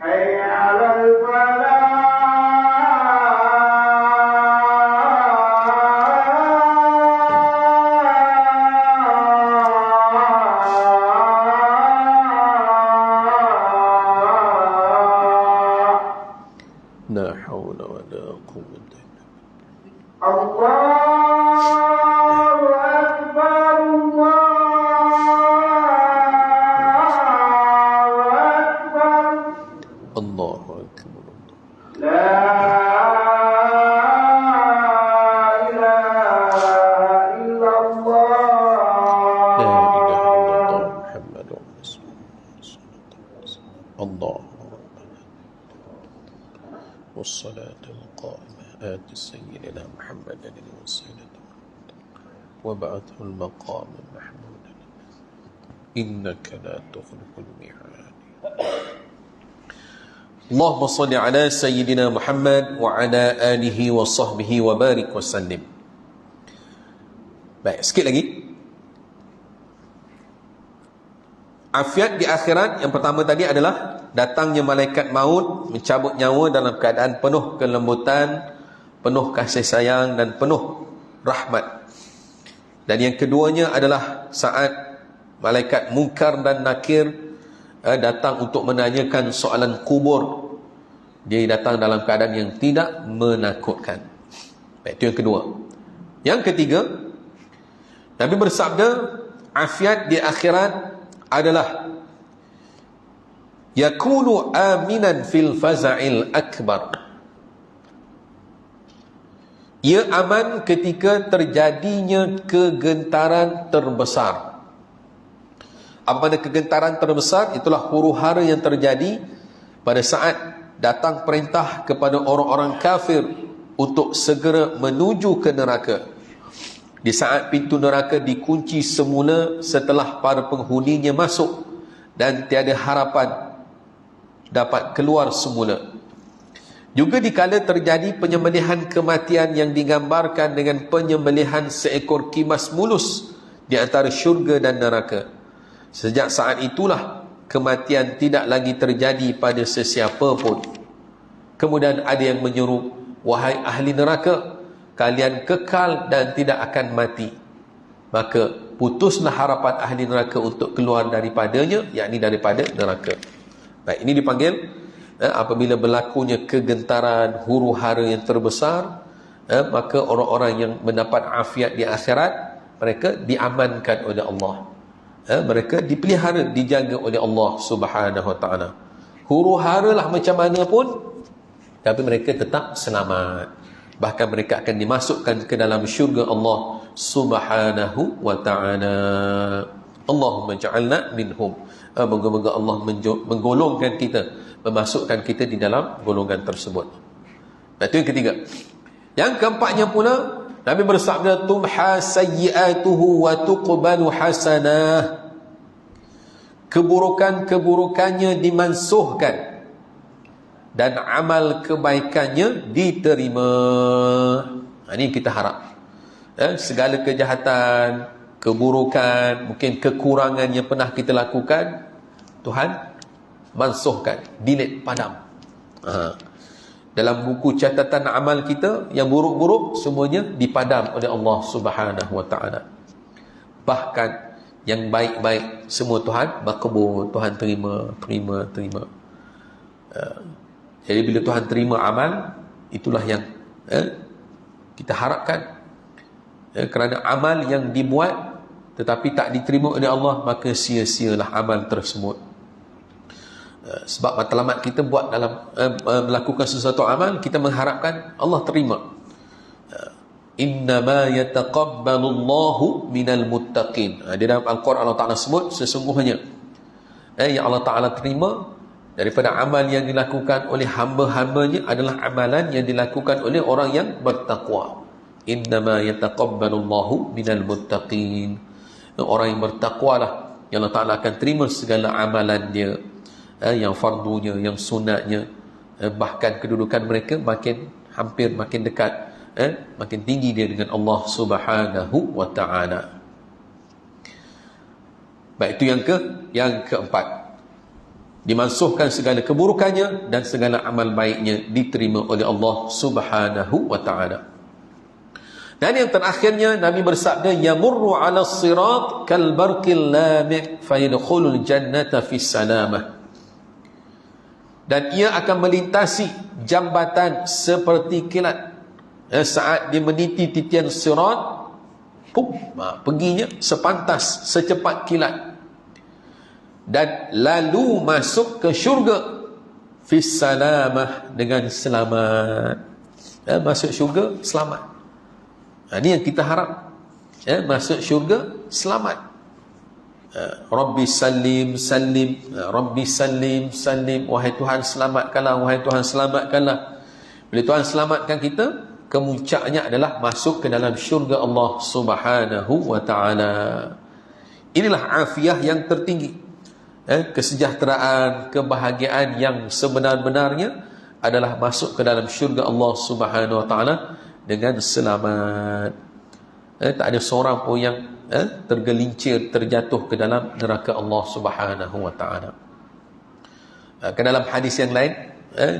[SPEAKER 2] حي على الفلاح
[SPEAKER 1] لا حول ولا قوة إلا
[SPEAKER 2] الله أكبر الله
[SPEAKER 1] الله
[SPEAKER 2] أكبر
[SPEAKER 1] أكبر.
[SPEAKER 2] لا إله إلا الله
[SPEAKER 1] لا إله إلا الله محمد رسول الله. الله ربنا والصلاة القائمة آت سيدنا محمد الوسيلة وبعثه المقام المحمود إنك لا تخلف الميعاد. اللهم صل على سيدنا محمد وعلى آله وصحبه وبارك وسلم. Baik, sikit lagi. Afiat di akhirat yang pertama tadi adalah datangnya malaikat maut mencabut nyawa dalam keadaan penuh kelembutan, penuh kasih sayang dan penuh rahmat. Dan yang keduanya adalah saat malaikat Munkar dan Nakir datang untuk menanyakan soalan kubur. Dia datang dalam keadaan yang tidak menakutkan. Baik, itu yang kedua. Yang ketiga, Nabi bersabda, afiat di akhirat adalah yakunu aminan fil faza'il akbar. Ia aman ketika terjadinya kegentaran terbesar. Apa makna kegentaran terbesar? Itulah huru-hara yang terjadi pada saat datang perintah kepada orang-orang kafir untuk segera menuju ke neraka. Di saat pintu neraka dikunci semula setelah para penghuninya masuk dan tiada harapan dapat keluar semula. Juga dikala terjadi penyembelihan kematian yang digambarkan dengan penyembelihan seekor kimas mulus di antara syurga dan neraka. Sejak saat itulah kematian tidak lagi terjadi pada sesiapa pun. Kemudian ada yang menyeru, wahai ahli neraka, kalian kekal dan tidak akan mati. Maka putuslah harapan ahli neraka untuk keluar daripadanya, yakni daripada neraka. Baik, ini dipanggil apabila berlakunya kegentaran huru-hara yang terbesar, maka orang-orang yang mendapat afiat di akhirat, mereka diamankan oleh Allah. Mereka dipelihara, dijaga oleh Allah Subhanahu Wa Taala. Huru-hara lah macam mana pun, tapi mereka tetap selamat. Bahkan mereka akan dimasukkan ke dalam syurga Allah Subhanahu Wa Taala. Allahumma ja'alna minhum. Moga-moga Allah menggolongkan kita, memasukkan kita di dalam golongan tersebut. Itu yang ketiga. Yang keempatnya pula, Nabi bersabda, tumha sayyi'atuhu wa tuqbalu hasanah. Keburukan-keburukannya dimansuhkan dan amal kebaikannya diterima. Ini kita harap. Segala kejahatan, keburukan, mungkin kekurangan yang pernah kita lakukan, Tuhan mansuhkan, delete, padam. Dalam buku catatan amal kita, yang buruk-buruk semuanya dipadam oleh Allah Subhanahu Wa Taala. Bahkan yang baik-baik semua Tuhan makbul, Tuhan terima. Jadi bila Tuhan terima amal, itulah yang kita harapkan. Kerana amal yang dibuat tetapi tak diterima oleh Allah, maka sia-sialah amal tersebut. Sebab matlamat kita buat dalam melakukan sesuatu amal, kita mengharapkan Allah terima. Innama yataqabbalullahu minal muttaqin. Di dalam Al-Quran Allah Ta'ala sebut, sesungguhnya yang Allah Ta'ala terima daripada amal yang dilakukan oleh hamba-hambanya adalah amalan yang dilakukan oleh orang yang bertakwa. Innama yataqabbalullahu minal muttaqin. Orang yang bertakwalah yang Allah Ta'ala akan terima segala amalan dia, yang fardunya, yang sunatnya. Bahkan kedudukan mereka makin dekat, makin tinggi dia dengan Allah Subhanahu Wa Ta'ala. Baik, itu yang keempat. dimansuhkan segala keburukannya dan segala amal baiknya diterima oleh Allah Subhanahu wa ta'ala. Dan yang terakhirnya Nabi bersabda, yamurru 'ala as-sirat kal barqil lami' fayadkhulul jannata fis salamah. Dan ia akan melintasi jambatan seperti kilat. Saat dia meniti titian sirat, perginya sepantas secepat kilat, dan lalu masuk ke syurga fis salamah, dengan selamat. Masuk syurga selamat. Ini yang kita harap, masuk syurga selamat. Rabbi salim salim, Rabbi salim salim, wahai Tuhan selamatkanlah, wahai Tuhan selamatkanlah. Bila Tuhan selamatkan kita, kemuncaknya adalah masuk ke dalam syurga Allah Subhanahu wa ta'ala. Inilah afiah yang tertinggi. Kesejahteraan, kebahagiaan yang sebenar-benarnya adalah masuk ke dalam syurga Allah Subhanahu wa ta'ala dengan selamat. Tak ada seorang pun yang tergelincir, terjatuh ke dalam neraka Allah Subhanahu wa ta'ala. Ke dalam hadis yang lain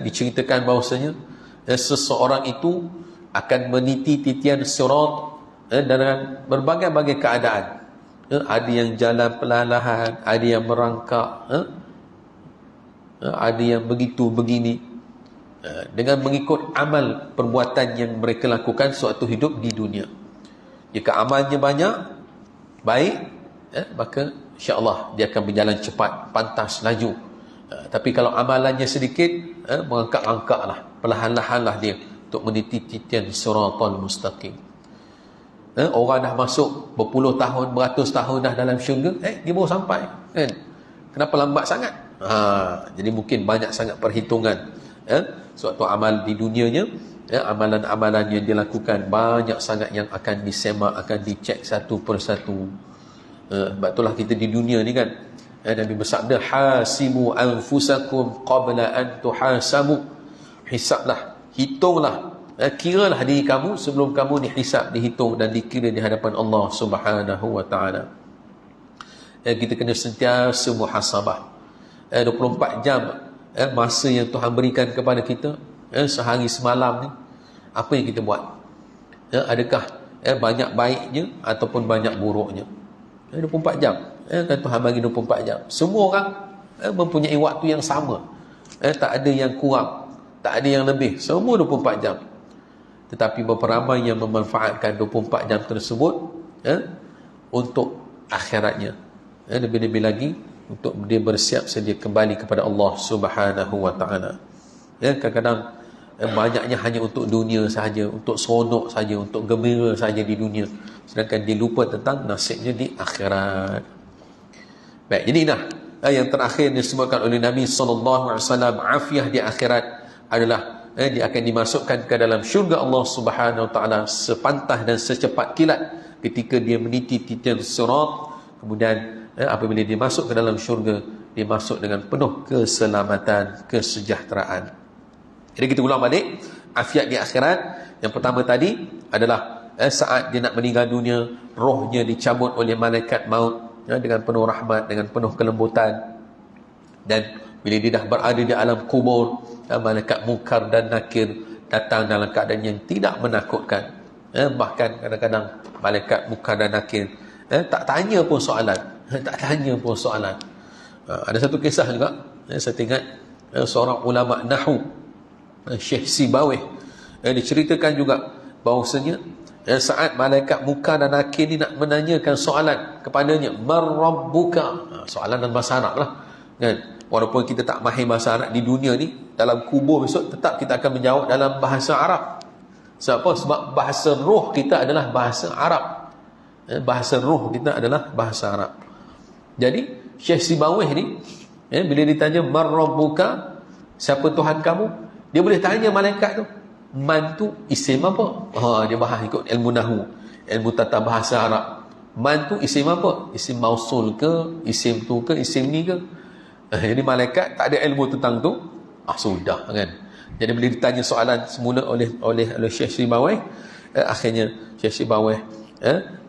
[SPEAKER 1] diceritakan bahawasanya seseorang itu akan meniti titian sirat dengan berbagai-bagai keadaan. Ada yang jalan perlahan, ada yang merangkak, ada yang begitu begini, dengan mengikut amal perbuatan yang mereka lakukan suatu hidup di dunia. Jika amalnya banyak, baik, maka insya-Allah dia akan berjalan cepat, pantas, laju. Tapi kalau amalannya sedikit, mengangkat-angkatlah, perlahan-lahanlah dia untuk meniti titian siratal mustaqim. Orang dah masuk berpuluh tahun, beratus tahun dah dalam syurga, dia baru sampai, kan? Kenapa lambat sangat? Jadi mungkin banyak sangat perhitungan. Suatu amal di dunianya, amalan-amalan yang dilakukan banyak sangat yang akan disemak, akan dicek satu persatu. Sebab itulah kita di dunia ni kan, Nabi bersabda, hasibu anfusakum qabla an tuhasabu. Hisablah, hitunglah, kiralah diri kamu sebelum kamu dihisab, dihitung dan dikira di hadapan Allah Subhanahu wa ta'ala. Kita kena sentiasa muhasabah. 24 jam masa yang Tuhan berikan kepada kita, sehari semalam ni, apa yang kita buat? Adakah banyak baiknya ataupun banyak buruknya? 24 jam, kan Tuhan bagi 24 jam. Semua orang mempunyai waktu yang sama, tak ada yang kurang, tak ada yang lebih, semua 24 jam. Tetapi berapa ramai yang memanfaatkan 24 jam tersebut untuk akhiratnya, lebih-lebih lagi untuk dia bersiap sedia kembali kepada Allah Subhanahu wa ta'ala. Kadang-kadang banyaknya hanya untuk dunia sahaja, untuk seronok saja, untuk gembira saja di dunia, sedangkan dia lupa tentang nasibnya di akhirat. Baik, jadi yang terakhir disebutkan oleh Nabi SAW, afiah di akhirat adalah dia akan dimasukkan ke dalam syurga Allah Subhanahu wa ta'ala sepantas dan secepat kilat ketika dia meniti titian sirat. Kemudian apabila dia masuk ke dalam syurga, dia masuk dengan penuh keselamatan, kesejahteraan. Jadi kita ulang balik afiat di akhirat. Yang pertama tadi adalah saat dia nak meninggal dunia, rohnya dicabut oleh malaikat maut dengan penuh rahmat, dengan penuh kelembutan. Dan bila dia dah berada di alam kubur, malaikat Munkar dan Nakir datang dalam keadaan yang tidak menakutkan. Bahkan kadang-kadang malaikat Munkar dan Nakir tak tanya pun soalan. Tak tanya pun soalan. Ada satu kisah juga, saya teringat seorang ulama Nahu, Syekh Sibawih, diceritakan juga bahawasanya saat malaikat Munkar dan Nakir ni nak menanyakan soalan kepadanya, man rabbuka, soalan dalam bahasa Arab lah, kan? Walaupun kita tak mahir bahasa Arab di dunia ni, dalam kubur besok tetap kita akan menjawab dalam bahasa Arab. Sebab apa? Sebab bahasa roh kita adalah bahasa Arab. Bahasa roh kita adalah bahasa Arab. Jadi Syekh Sibawih ni, bila ditanya man rabbuka, siapa Tuhan kamu, dia boleh tanya malaikat tu, man tu isim apa? Dia bahas ikut ilmu nahu, ilmu tata bahasa Arab. Man tu isim apa? Isim mausul ke, isim tu ke, isim ni ke? Jadi malaikat tak ada ilmu tentang tu, sudah kan. Jadi bila ditanya soalan semula oleh Syekh Sibawih, akhirnya Syekh Sibawih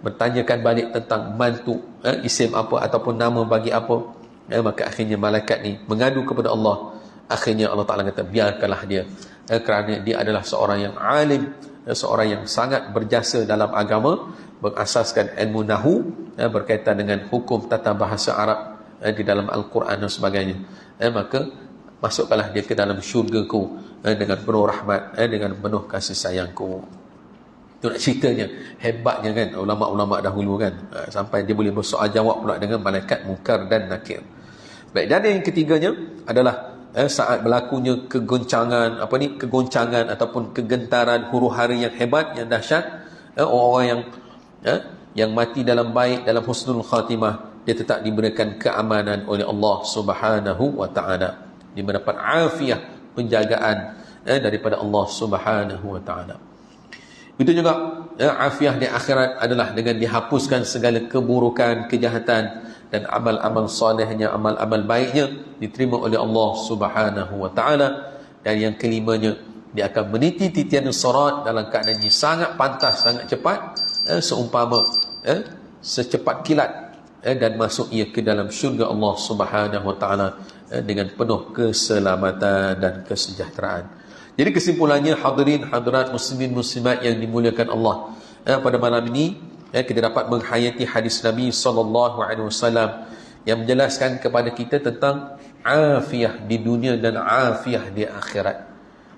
[SPEAKER 1] bertanyakan balik tentang man tu, isim apa ataupun nama bagi apa. Maka akhirnya malaikat ni mengadu kepada Allah. Akhirnya Allah Ta'ala kata, biarkanlah dia, kerana dia adalah seorang yang alim, seorang yang sangat berjasa dalam agama, berasaskan ilmu nahu, berkaitan dengan hukum tata bahasa Arab di dalam Al-Quran dan sebagainya. Maka masukkanlah dia ke dalam syurgaku dengan penuh rahmat, dengan penuh kasih sayangku. Itu nak ceritanya, hebatnya kan ulama-ulama dahulu kan, sampai dia boleh bersoal jawab pula dengan malaikat Munkar dan Nakir. Baik, dan yang ketiganya adalah saat berlakunya kegoncangan ataupun kegentaran huru-hara yang hebat, yang dahsyat, orang-orang yang mati dalam baik, dalam husnul khatimah, dia tetap diberikan keamanan oleh Allah Subhanahu wa ta'ala. Dia mendapat afiah, penjagaan daripada Allah Subhanahu wa ta'ala. Itu juga afiah di akhirat adalah dengan dihapuskan segala keburukan, kejahatan, dan amal-amal solehnya, amal-amal baiknya diterima oleh Allah Subhanahu wa ta'ala. Dan yang kelimanya, dia akan meniti titian sirat dalam keadaan yang sangat pantas, sangat cepat, seumpama secepat kilat, dan masuk ia ke dalam syurga Allah Subhanahu wa ta'ala dengan penuh keselamatan dan kesejahteraan. Jadi kesimpulannya, hadirin hadirat muslimin muslimat yang dimuliakan Allah, pada malam ini kita dapat menghayati hadis Nabi SAW yang menjelaskan kepada kita tentang afiah di dunia dan afiah di akhirat.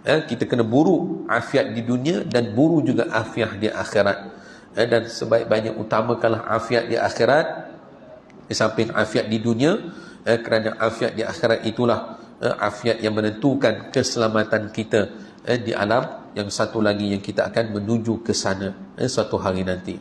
[SPEAKER 1] Kita kena buru afiat di dunia dan buru juga afiah di akhirat. Dan sebaik-baiknya utamakanlah afiat di akhirat di samping afiat di dunia, kerana afiat di akhirat itulah afiat yang menentukan keselamatan kita di alam yang satu lagi yang kita akan menuju ke sana suatu hari nanti.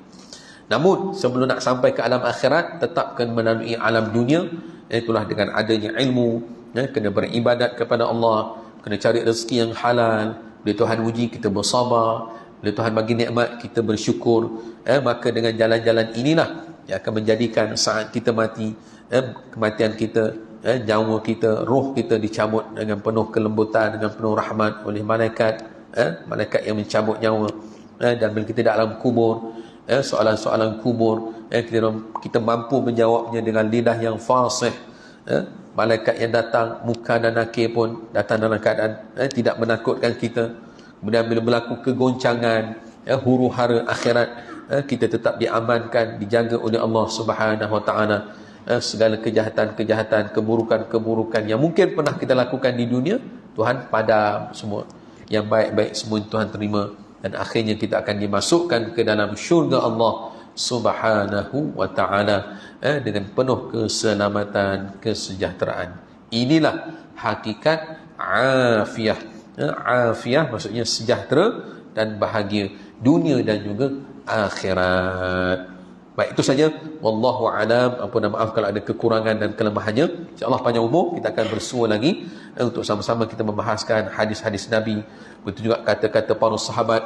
[SPEAKER 1] Namun sebelum nak sampai ke alam akhirat, tetap kena melalui alam dunia. Itulah dengan adanya ilmu, kena beribadat kepada Allah, kena cari rezeki yang halal. Bila Tuhan uji, kita bersabar. Bila Tuhan bagi nikmat, kita bersyukur. Maka dengan jalan-jalan inilah yang akan menjadikan saat kita mati, kematian kita, nyawa kita, roh kita dicabut dengan penuh kelembutan, dengan penuh rahmat oleh malaikat, malaikat yang mencabut nyawa. Dan bila kita dalam kubur, soalan-soalan kubur, kita mampu menjawabnya dengan lidah yang fasih. Malaikat yang datang, Munkar dan Nakir pun datang dalam keadaan tidak menakutkan kita. Kemudian bila berlaku kegoncangan, huru-hara akhirat, kita tetap diamankan, dijaga oleh Allah Subhanahu wa ta'ala. Segala kejahatan-kejahatan, keburukan-keburukan yang mungkin pernah kita lakukan di dunia, Tuhan padam semua. Yang baik-baik semua Tuhan terima. Dan akhirnya kita akan dimasukkan ke dalam syurga Allah Subhanahu wa ta'ala dengan penuh keselamatan, kesejahteraan. Inilah hakikat afiah. Afiah maksudnya sejahtera dan bahagia dunia dan juga akhirat. Baik, itu saja. Wallahu a'lam. Ampun dan maaf kalau ada kekurangan dan kelemahannya. InsyaAllah panjang umur kita akan bersua lagi untuk sama-sama kita membahaskan hadis-hadis Nabi. Begitu juga kata-kata para sahabat,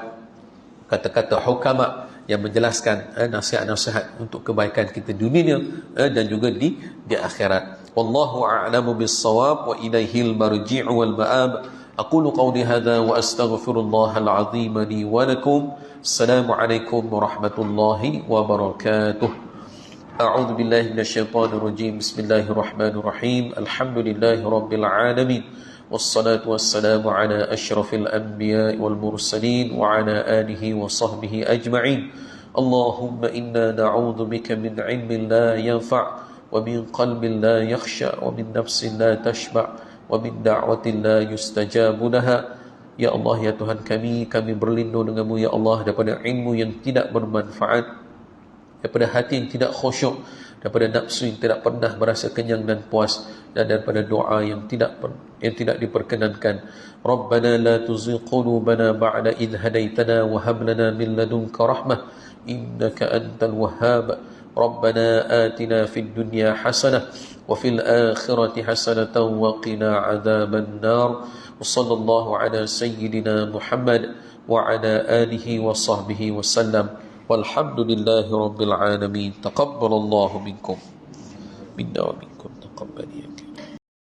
[SPEAKER 1] kata-kata hukama yang menjelaskan nasihat-nasihat untuk kebaikan kita dunia dan juga di akhirat. Wallahu a'lamu bis-shawab wa ilaihil marji'u wal ma'ab. Aqulu qawli hadha wa astaghfirullahal azim li wa lakum. Assalamualaikum warahmatullahi wabarakatuh. A'udzu billahi minasyaitonir rajim. Bismillahirrahmanirrahim. Alhamdulillahi rabbil alamin. Wassalatu wassalamu ala asyrafil anbiya'i wal mursalin wa ala alihi wa sahbihi ajma'in. Allahumma inna na'udzu bika min ilmin la yanfa' wa min qalbin la yakhsha wa min nafsin la tashba' wa min da'watin la yustajabu laha. Ya Allah, ya Tuhan kami berlindung denganmu ya Allah daripada ilmu yang tidak bermanfaat, daripada hati yang tidak khusyuk, daripada nafsu yang tidak pernah merasa kenyang dan puas, dan daripada doa yang tidak diperkenankan. Rabbana la tuzigh qulubana ba'da idh hadaitana wa hab lana min ladunka rahmah innaka antal wahhab. Rabbana atina fid dunya hasanah wa fil akhirati hasanatan wa qina adzaban nar. Wa sallallahu ala sayyidina Muhammad wa ala alihi wa sahbihi wa sallam. Walhamdulillahi rabbil alamin. Taqabbalallahu minkum minna wa minkum taqabbal ya